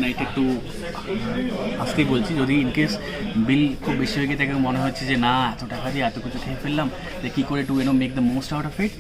না, এটা একটু আসতেই বলছি, যদি ইনকেস বিল খুব বেশি হয়ে গিয়ে থাকে, মনে হচ্ছে যে না এত টাকা দিয়ে এত কিছু খেয়ে ফেললাম, যে কী করে to make the most out of it.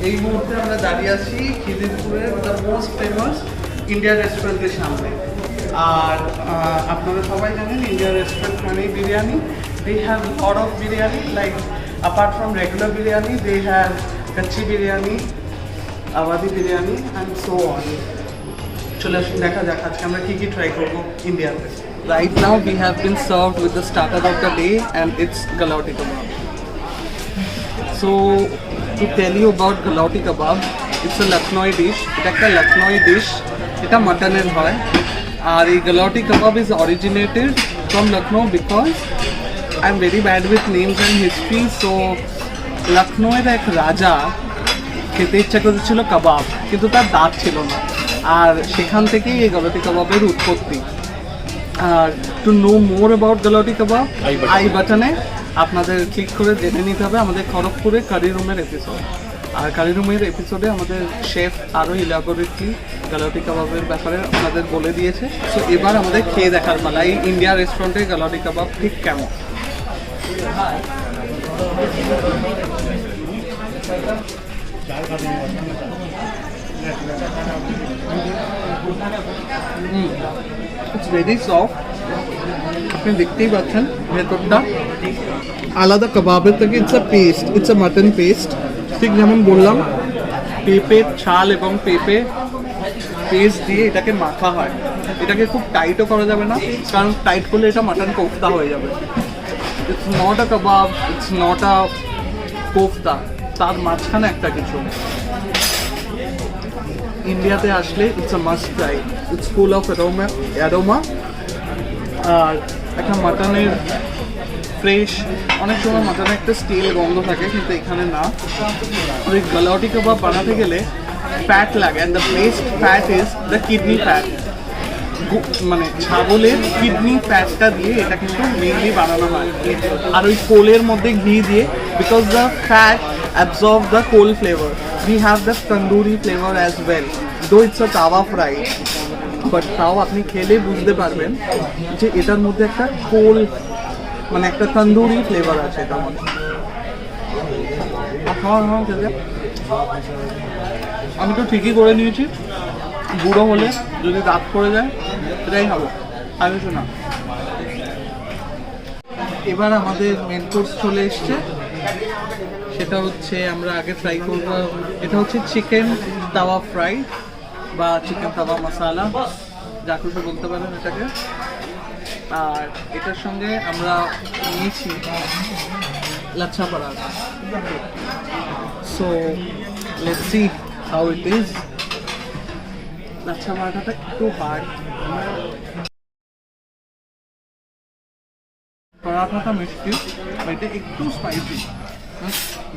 এই মুহূর্তে আমরা দাঁড়িয়ে আছি খিদিরপুরের দ্য মোস্ট ফেমাস ইন্ডিয়ান রেস্টুরেন্টের সামনে। আর আপনারা সবাই জানেন ইন্ডিয়ান রেস্টুরেন্ট মানেই biryani. They have lot of biryani, like apart from regular biryani they have kacchi biryani, Awadhi biryani and so on. চলে আসুন দেখা যাক আজকে আমরা কী কী ট্রাই করবো ইন্ডিয়াতে। Right now we have been served with the starter of the day and it's galauti kebab. So to tell you about galauti kebab, it's a Lucknowi dish. এটা একটা Lucknowi dish, এটা মাটনের হয়। আর এই galauti kebab is originated from Lucknow because I'm very bad with names and history. So লখনৌয়ের এক রাজা খেতে ইচ্ছা করেছিল কাবাব, কিন্তু তার দাঁত ছিল না, আর সেখান থেকেই এই galauti kebabের উৎপত্তি। আর to know more about galauti kebab, I বাটনে আপনাদের ক্লিক করে জেনে নিতে হবে আমাদের খড়গপুরে কারি রুমের এপিসোড। আর কারি রুমের এপিসোডে আমাদের শেফ আরও ইলাবোরেটলি galauti kebabের ব্যাপারে আপনাদের বলে দিয়েছে। সো এবার আমাদের খেয়ে দেখার পালা এই ইন্ডিয়া রেস্টুরেন্টের galauti kebab ঠিক কেমন। ইটস ভেরি সফট, আপনি দেখতেই পাচ্ছেন ভেতরটা আলাদা কাবাবের থেকে। It's a paste, it's a mutton paste. ঠিক যেমন বললাম পেঁপে ছাল এবং পেঁপে পেস্ট দিয়ে এটাকে মাখা হয়। এটাকে খুব টাইটও করা যাবে না, কারণ টাইট করলে এটা মাটন কোফতা হয়ে যাবে। It's not a kebab, it's not a kofta, তার মাঝখানে একটা কিছু। ইন্ডিয়াতে আসলে it's a must try. It's full of aroma. আর একটা মাটনের ফ্রেশ, অনেক সময় মাটনের একটা স্টিল গন্ধ থাকে, কিন্তু এখানে না। ওই galauti kebab বানাতে গেলে ফ্যাট লাগে, and the best fat is the kidney fat. মানে ছাগলের কিডনি ফ্যাটটা দিয়ে এটা কিন্তু মেনলি বানানো হয়। আর ওই কোলের মধ্যে ঘি দিয়ে, because the fat absorb the coal flavour. We have the tandoori flavour as well, though it's a tawa fry, but তাও আপনি খেলে বুঝতে পারবেন যে এটার মধ্যে একটা কোল, মানে একটা তন্দুরি ফ্লেভার আছে এটার মধ্যে। আমি তো ঠিকই করে নিয়েছি, বুড়ো হলে যদি দাঁত পড়ে যায় এটাই হবে, আর কিছু না। এবার আমাদের মেন কোর্স চলে এসছে, সেটা হচ্ছে আমরা আগে ফ্রাই করবো। এটা হচ্ছে চিকেন তাওয়া ফ্রাই বা চিকেন তাওয়া মশালা, যা কিছু বলতে পারেন এটাকে। আর এটার সঙ্গে আমরা নিয়েছি lachha paratha. So let's see how it is. Lachha পরাঠাটা একটু হার্ড, পরাঠাটা মিষ্টি, এটা একটু স্পাইসি,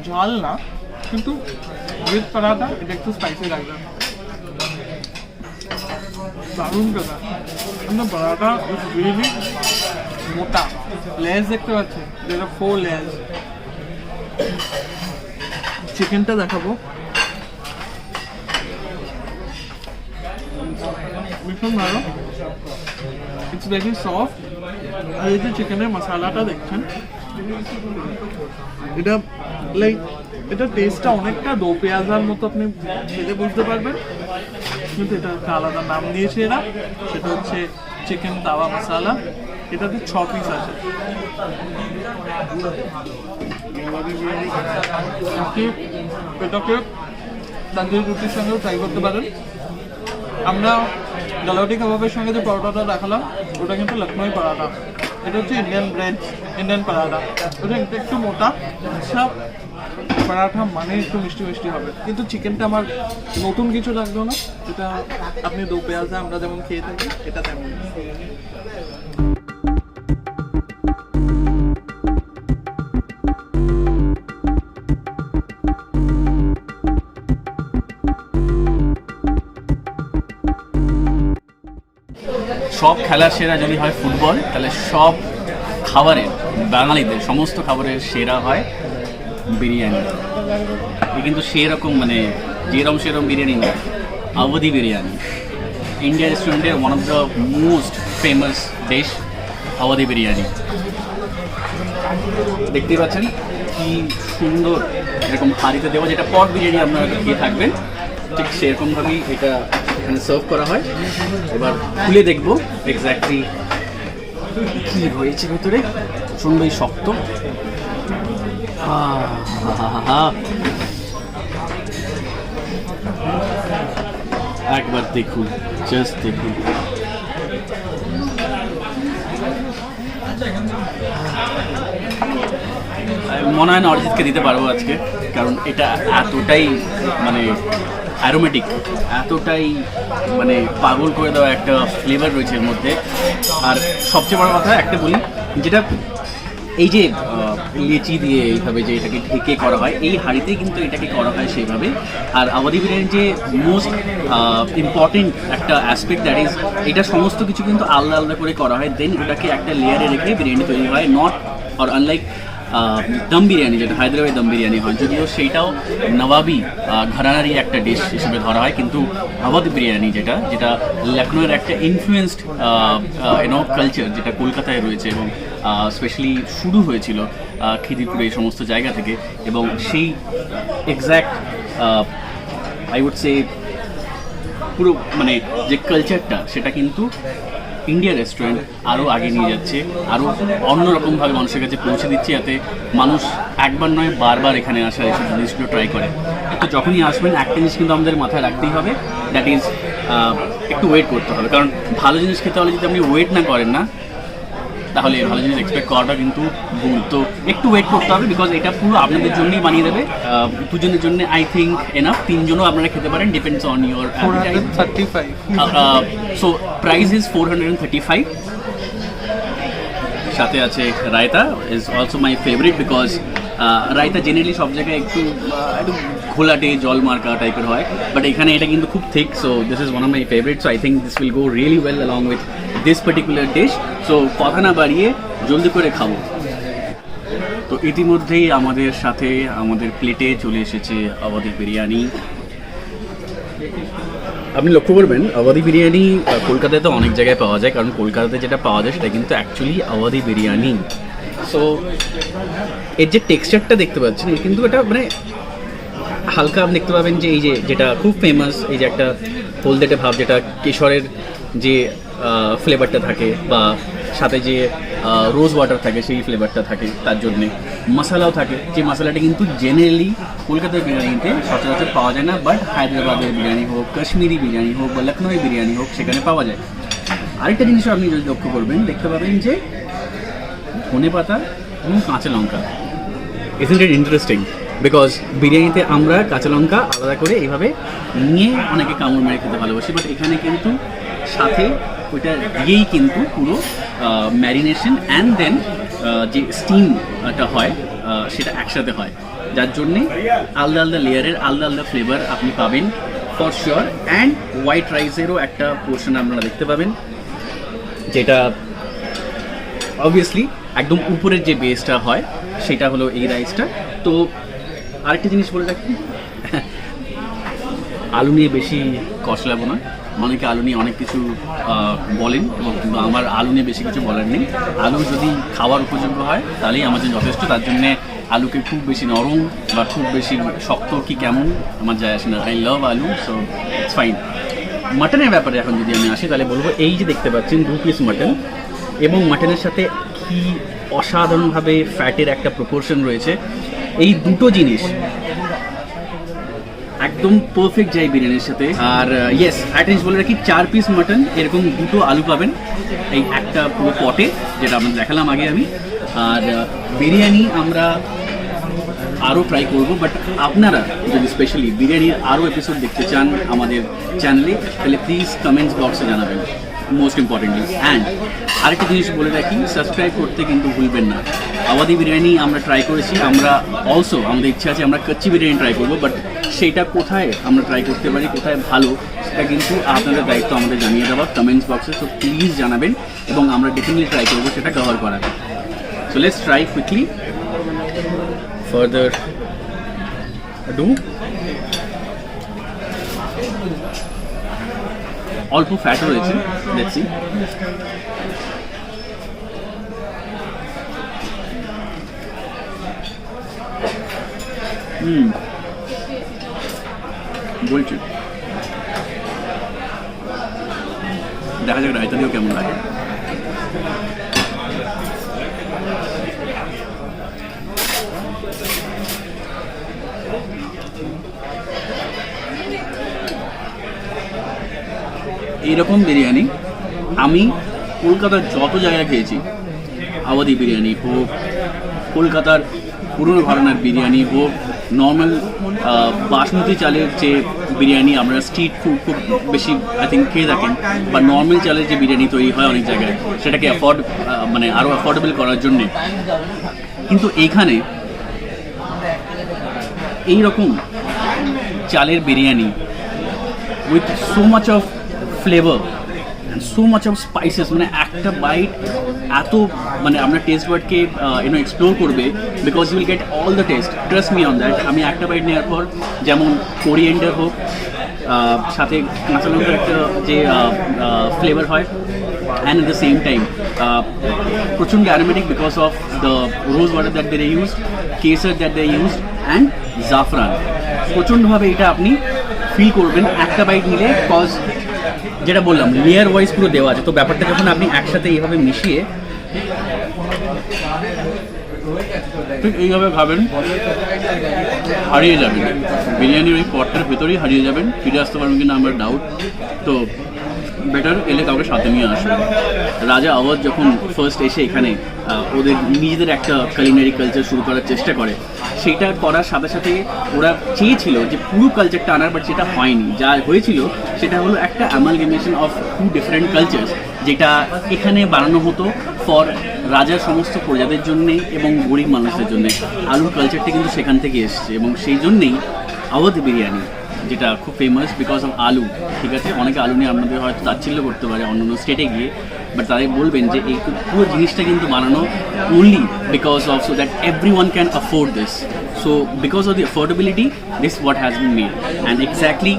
ঝাল না, কিন্তু উইথ পরাঠা এটা একটু স্পাইসি লাগবে। দারুণ কথা, কিন্তু পরাঠা ইজ রিয়েলি মোটা। লেজ দেখতে পাচ্ছি, যেটা 4 লেজ। চিকেনটা দেখাবো, ভীষণ ভালো, ইটস ভেরি সফট। আর এই যে চিকেনের মশলাটা দেখছেন, এটা লাইক এটা টেস্টটা অনেকটা দো পেঁয়াজার মতো, আপনি খেলে বুঝতে পারবেন, কিন্তু এটা একটা আলাদা নাম দিয়েছে এরা, সেটা হচ্ছে চিকেন তাওয়া মশালা। এটাতে 6 পিস আছে। নবাবি বিরিয়ানি আপনি এটাকে তান্দুরি রুটির সঙ্গেও ট্রাই করতে পারেন। আমরা গালাউটি কাবাবের সঙ্গে যে পরোটাটা দেখালাম ওটা কিন্তু লখনৌ পরোটা, এটা হচ্ছে ইন্ডিয়ান ব্রেড, ইন্ডিয়ান পরোটা। ওটা একটু মোটা, সব পরাঠা মানে একটু মিষ্টি মিষ্টি হবে, কিন্তু চিকেনটা আমার নতুন কিছু লাগলো না। এটা আপনি দো পেঁয়াজা আমরা যেমন খেয়ে থাকি এটা তেমন। সব খেলার সেরা যদি হয় ফুটবল, তাহলে সব খাবারের, বাঙালিদের সমস্ত খাবারের সেরা হয় বিরিয়ানি। এ কিন্তু সেরকম মানে যেরকম সেরকম বিরিয়ানি না, আওয়াধি বিরিয়ানি। ইন্ডিয়া রেস্টুরেন্টের one of the most famous dish Awadhi biryani. দেখতেই পাচ্ছেন কি সুন্দর এরকম হাঁড়িতে দেওয়া, যেটা পট বিরিয়ানি আপনারা খেয়ে থাকবেন ঠিক সেরকমভাবেই এটা এখানে সার্ভ করা হয়। এবার খুলে দেখবো এক্স্যাক্টলি কি রয়েছে ভেতরে। প্রচণ্ডই শক্ত। একবার দেখুন, জাস্ট দেখুন। মনে হয় না অরিজিৎকে দিতে পারবো আজকে, কারণ এটা এতটাই মানে অ্যারোমেটিক, এতটাই মানে পাগল করে দেওয়া একটা ফ্লেভার রয়েছে এর মধ্যে। আর সবচেয়ে বড় কথা একটা বলি, যেটা এই যে লেচি দিয়ে এইভাবে যে এটাকে ঢেকে করা হয়, এই হাঁড়িতেই কিন্তু এটাকে করা হয় সেইভাবে। আর আওয়াধি বিরিয়ানির যে মোস্ট ইম্পর্টেন্ট একটা অ্যাসপেক্ট, দ্যাট ইজ এটা সমস্ত কিছু কিন্তু আলাদা আলাদা করে করা হয়, দেন ওটাকে একটা লেয়ারে রেখে বিরিয়ানি তৈরি হয়। Not or unlike dum biryani, যেটা হায়দ্রাবাদি দম বিরিয়ানি হয়, যদিও সেইটাও নবাবি ঘরানারই একটা ডিশ হিসেবে ধরা হয়, কিন্তু আওয়াধি বিরিয়ানি যেটা যেটা লখনৌয়ের একটা ইনফ্লুয়েন্সড কালচার, যেটা কলকাতায় রয়েছে এবং স্পেশালি শুরু হয়েছিল খিদিরপুরে এই সমস্ত জায়গা থেকে। এবং সেই এক্স্যাক্ট আই উড সে পুরো মানে যে কালচারটা, সেটা কিন্তু ইন্ডিয়া রেস্টুরেন্ট আরও আগে নিয়ে যাচ্ছে, আরও অন্যরকমভাবে মানুষের কাছে পৌঁছে দিচ্ছে, যাতে মানুষ একবার নয় বারবার এখানে আসা এসব জিনিসগুলো ট্রাই করে। তো যখনই আসবেন একটা জিনিস কিন্তু আমাদের মাথায় রাখতেই হবে, দ্যাট ইজ একটু ওয়েট করতে হবে। কারণ ভালো জিনিস খেতে হলে যদি আপনি ওয়েট না করেন না, তাহলে ভালো জিনিস এক্সপেক্ট করাটা কিন্তু ভুল। তো একটু ওয়েট করতে হবে, বিকজ এটা পুরো আপনাদের জন্যই বানিয়ে দেবে। দুজনের জন্য আই থিঙ্ক এনাফ, তিনজনও আপনারা খেতে পারেন, depends on your appetite. 435। So price is 435। সাথে আছে raita, is also my favourite, because raita generally সব জায়গায় একটু একটু ঘোলাটে জল মার্কা টাইপের হয়, বাট এখানে এটা কিন্তু খুব thick. So this is one of my favourite. So I think this will go really well along with this particular dish. So কথা না বাড়িয়ে জলদি করে খাবো। তো ইতিমধ্যেই আমাদের সাথে আমাদের প্লেটে চলে এসেছে আওয়াধি বিরিয়ানি। আপনি লক্ষ্য করবেন আওয়াধি বিরিয়ানি কলকাতায় তো অনেক জায়গায় পাওয়া যায়, কারণ কলকাতাতে যেটা পাওয়া যায় সেটা কিন্তু অ্যাকচুয়ালি আওয়াধি বিরিয়ানি। সো এর যে টেক্সচারটা দেখতে পাচ্ছেন, কিন্তু এটা মানে হালকা আপনি দেখতে পাবেন যে এই যে যেটা খুব ফেমাস, এই যে একটা হলদেটে ভাব, যেটা কেশরের যে ফ্লেভারটা থাকে বা সাথে যে রোজ ওয়াটার থাকে সেই ফ্লেভারটা থাকে, তার জন্যে মশলাও থাকে, যে মশলাটা কিন্তু জেনারেলি কলকাতার বিরিয়ানিতে সচরাচর পাওয়া যায় না, বাট হায়দ্রাবাদের বিরিয়ানি হোক, কাশ্মীরি বিরিয়ানি হোক বা লখনৌ বিরিয়ানি হোক, সেখানে পাওয়া যায়। আরেকটা জিনিসও আপনি যদি লক্ষ্য করবেন, দেখতে পাবেন যে ধনেপাতা এবং কাঁচা লঙ্কা। Isn't it interesting? বিকজ বিরিয়ানিতে আমরা কাঁচা লঙ্কা আলাদা করে এইভাবে নিয়ে অনেকে কামড় মেরে খেতে ভালোবাসি, বাট এখানে কিন্তু সাথে ওইটা দিয়েই কিন্তু পুরো ম্যারিনেশন অ্যান্ড দেন যে স্টিমটা হয় সেটা একসাথে হয়, যার জন্যে আলাদা আলাদা লেয়ারের আলাদা আলাদা ফ্লেভার আপনি পাবেন ফর শিওর। অ্যান্ড হোয়াইট রাইসেরও একটা পোর্শন আপনারা দেখতে পাবেন, যেটা অবভিয়াসলি একদম উপরের যে বেসটা হয় সেটা হলো এই রাইসটা। তো আরেকটা জিনিস বলে রাখি, আলু নিয়ে বেশি কষলাবো না। অনেকে আলু নিয়ে অনেক কিছু বলেন, এবং আমার আলু নিয়ে বেশি কিছু বলার নেই। আলু যদি খাওয়ার উপযোগ্য হয় তাহলেই আমাদের যথেষ্ট। তার জন্যে আলুকে খুব বেশি নরম বা খুব বেশি শক্ত কি কেমন আমার যায় আসে না। আই লাভ আলু, সো ইটস ফাইন। মাটনের ব্যাপারে এখন যদি আমি আসি, তাহলে বলবো এই যে দেখতে পাচ্ছেন 2 পিস মাটন, এবং মাটনের সাথে কি অসাধারণভাবে ফ্যাটের একটা প্রপোর্শন রয়েছে। এই দুটো জিনিস একদম পারফেক্ট যায় বিরিয়ানির সাথে। আর ইয়েস, একটা জিনিস বলে রাখি, 4 পিস মাটন, এরকম 2টো আলু পাবেন এই একটা পুরো পটে, যেটা আমরা দেখালাম আগে আমি। আর বিরিয়ানি আমরা আরও ট্রাই করবো, বাট আপনারা যদি স্পেশালি বিরিয়ানির আরও এপিসোড দেখতে চান আমাদের চ্যানেলে, তাহলে প্লিজ কমেন্টস বক্সে জানাবেন, মোস্ট ইম্পর্টেন্টলি। অ্যান্ড আরেকটা জিনিস বলে রাখি, সাবস্ক্রাইব করতে কিন্তু ভুলবেন না। আওয়াধি বিরিয়ানি আমরা ট্রাই করেছি, আমরা অলসো আমাদের ইচ্ছা আছে আমরা কাচ্চি বিরিয়ানি ট্রাই করবো, বাট সেইটা কোথায় আমরা ট্রাই করতে পারি, কোথায় ভালো, সেটা কিন্তু আপনাদের দায়িত্ব আমাদের জানিয়ে দেওয়া কমেন্টস বক্সে। সো প্লিজ জানাবেন এবং আমরা ডেফিনেটলি ট্রাই করবো সেটা কভার করার। So let's try quickly. Further ado, অল্প ফ্যাট রয়েছে, লেটস সি। বলছি, দেখা যাক রায়তা দিয়েও কেমন লাগে। এইরকম বিরিয়ানি আমি কলকাতার যত জায়গায় খেয়েছি, আওয়াধি বিরিয়ানি হোক, কলকাতার পুরনো ঘরানার বিরিয়ানি হোক, নর্মাল বাসমতি চালের যে বিরিয়ানি আমরা স্ট্রিট ফুড খুব বেশি আই থিঙ্ক খেয়ে থাকেন, বা নর্মাল চালের যে বিরিয়ানি তৈরি হয় অনেক জায়গায়, সেটাকে মানে আরও অ্যাফোর্ডেবল করার জন্যে। কিন্তু এইখানে এইরকম চালের biryani with so much of flavour and so much of spices, মানে একটা বাইট এত মানে আপনার টেস্ট বার্ডকে এক্সপ্লোর করবে, because you will get all the taste, trust me on that. আমি একটা বাইট নেওয়ার পর যেমন কোরিয়েন্ডার হোক, সাথে কাঁচা লঙ্কার একটা যে ফ্লেভার হয়, and at the same time প্রচণ্ড aromatic because of the rose water that they use, kesar that they use, and zafran. প্রচণ্ডভাবে এটা আপনি ফিল করবেন একটা বাইট নিলে, কজ যেটা বললাম লেয়ার ওয়াইজ পুরো দেওয়া আছে। তো ব্যাপারটা যখন আপনি একসাথে এইভাবে মিশিয়ে ঠিক এইভাবে খাবেন, হারিয়ে যাবেন বিরিয়ানির ওই পটটার ভেতরেই হারিয়ে যাবেন। ফিরে আসতে পারবেন কিনা আমার ডাউট। তো বেটার এলে কাউকে সাথে নিয়ে আসবে। রাজা আওয়াজ যখন ফার্স্ট এসে এখানে ওদের নিজেদের একটা কালিনারি কালচার শুরু করার চেষ্টা করে, সেইটা করার সাথে সাথে ওরা চেয়েছিল যে পুরো কালচারটা আনার, বাট সেটা হয়নি। যা হয়েছিল সেটা হলো একটা অ্যামালগেমেশন অফ 2 ডিফারেন্ট কালচার্স, যেটা এখানে বানানো হতো ফর রাজার সমস্ত প্রজাদের জন্যে এবং গরিব মানুষদের জন্যে। আলুর কালচারটা কিন্তু সেখান থেকে এসছে, এবং সেই জন্যেই আওয়াধ বিরিয়ানি, যেটা খুব ফেমাস বিকজ অফ আলু। ঠিক আছে, অনেকে আলু নিয়ে আপনাদের হয়তো তাচ্ছিল্য করতে পারে অন্য অন্য স্টেটে গিয়ে, বাট তাদের বলবেন যে এই পুরো জিনিসটা কিন্তু বানানো only because of so that everyone can afford this. So because of the affordability, this is what has been made, and exactly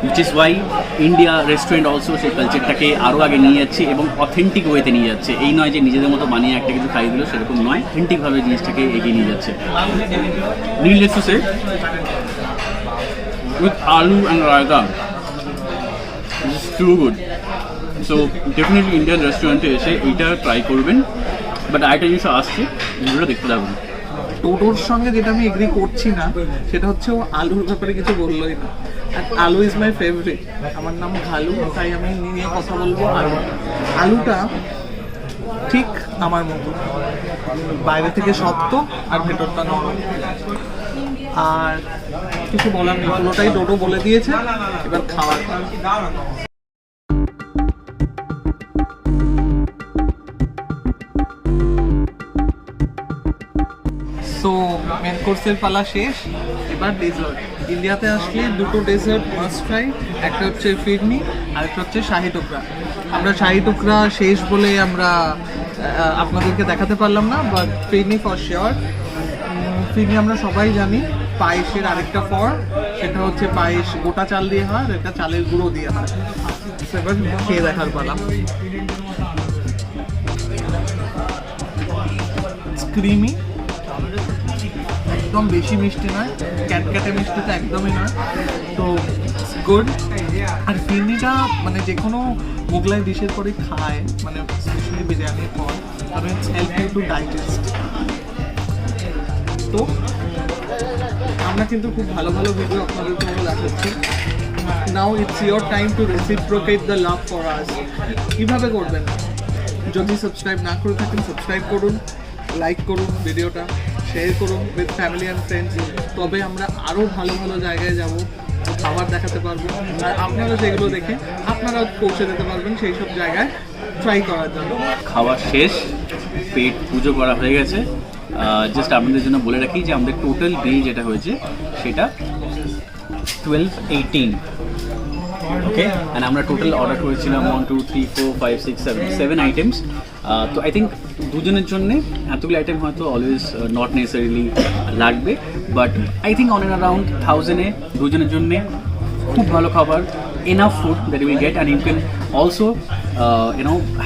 which is why India restaurant also সেই কালচারটাকে আরও আগে নিয়ে যাচ্ছে এবং অথেন্টিক ওয়েতে নিয়ে যাচ্ছে। এই নয় যে নিজেদের মতো বানিয়ে একটা কিছু খাইয়ে দিল, সেরকম নয়, অথেন্টিকভাবে জিনিসটাকে এগিয়ে নিয়ে যাচ্ছে। Needless to say, with aloo and raita, this is too good. So definitely Indian রেস্টুরেন্টে এসে এইটা ট্রাই করবেন। বাট আরেকটা জিনিস আসছে, ভিডিওটা দেখতে থাকুন। টোটোর সঙ্গে যেটা আমি এগ্রি করছি না, সেটা হচ্ছে ও আলুর ব্যাপারে কিছু বললোই না। আর আলু ইজ মাই ফেভারিট। আমার নাম ঘালু, তাই আমি নিয়ে কথা বলবো। আলুটা ঠিক আমার মতো, বাইরে থেকে শক্ত আর ভেতরটা নরম। আর কিছু বলার নেই, পুরোটাই টোটো বলে দিয়েছে। এবার খাওয়ার সো মেন কোর্সের পালা শেষ, এবার ডেজার্ট। ইন্ডিয়াতে আসলে 2টো ডেজার্ট মাস্ট ট্রাই, একটা হচ্ছে ফিরনি আর একটা হচ্ছে শাহি টুকরা। আমরা শাহি টুকরা শেষ বলে আমরা আপনাদেরকে দেখাতে পারলাম না, বাট ফিরনি ফর শিওর। ফিরনি আমরা সবাই জানি পায়েসের আরেকটা ফর্ম, সেটা হচ্ছে পায়েস গোটা চাল দিয়ে হয় আর একটা চালের গুঁড়ো দিয়ে হয়। এবার খেয়ে দেখার পালা। ক্রিমি, একদম বেশি মিষ্টি নয়, ক্যাটক্যাটে মিষ্টি তো একদমই নয়, তো গুড। আর ফিরনিটা মানে যে কোনো মোগলাই ডিশের পরে খায়, মানে স্পেশালি বিরিয়ানির পর, কারণ it's help you to digest. তো আমরা কিন্তু খুব ভালো ভালো ভিডিও আপনাদের জন্য দেখাচ্ছি। Now it's your time to reciprocate the love for us. কীভাবে করবেন? যদি সাবস্ক্রাইব না করে থাকেন সাবস্ক্রাইব করুন, লাইক করুন ভিডিওটা, শেয়ার করুন উইথ ফ্যামিলি অ্যান্ড ফ্রেন্ডস। তবে আমরা আরও ভালো ভালো জায়গায় যাব, খাবার দেখাতে পারবো, আর আপনারা যেগুলো দেখে আপনারা পৌঁছে দিতে পারবেন সেই সব জায়গায় ট্রাই করার জন্য। খাওয়া শেষ, পেট পুজো করা হয়ে গেছে। জাস্ট আপনাদের জন্য বলে রাখি যে আমাদের টোটাল বিল যেটা হয়েছে সেটা 1218, ওকে। অ্যান্ড আমরা টোটাল অর্ডার করেছিলাম 1 2 3 4 5 6 7 আইটেমস। তো আই থিঙ্ক দুজনের জন্যে এতগুলো আইটেম হয়তো অলওয়েজ নট নেসেসারিলি লাগবে, but I think on and around 1000-এ দুজনের জন্যে খুব ভালো খাবার, enough food that you will get, and you can also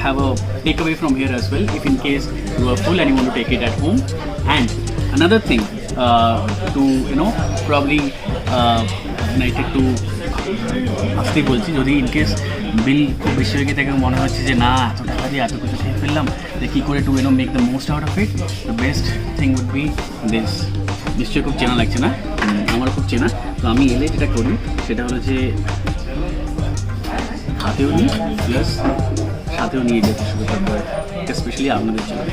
have a takeaway from here as well if in case you are full and you want to take it at home. And another thing to probably একটু আসতে বলছি, যদি in case বিল খুব বেশি হয়ে গিয়ে থাকে মনে হচ্ছে যে না এত টাকা দিয়ে এত কিছু খেয়ে ফেললাম, যে কী করে to make the most out of it, the best thing would be this. নিশ্চয়ই খুব চেনা লাগছে না? আমারও খুব চেনা। তো আমি এলে যেটা করি সেটা হলো যে হাতেও নিই প্লাস সাথেও নিয়ে যেতে শুরু করবো, স্পেশালি আপনাদের জন্য।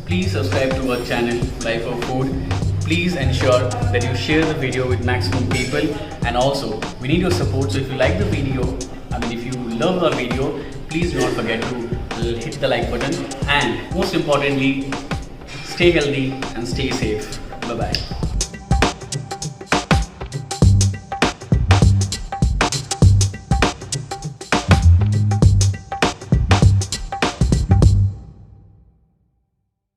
Please subscribe to our channel Life of Food. Please ensure that you share the video with maximum people, and also we need your support. So if you like the video, if you love our video, please do not forget to hit the like button, and most importantly, stay healthy and stay safe. Bye bye.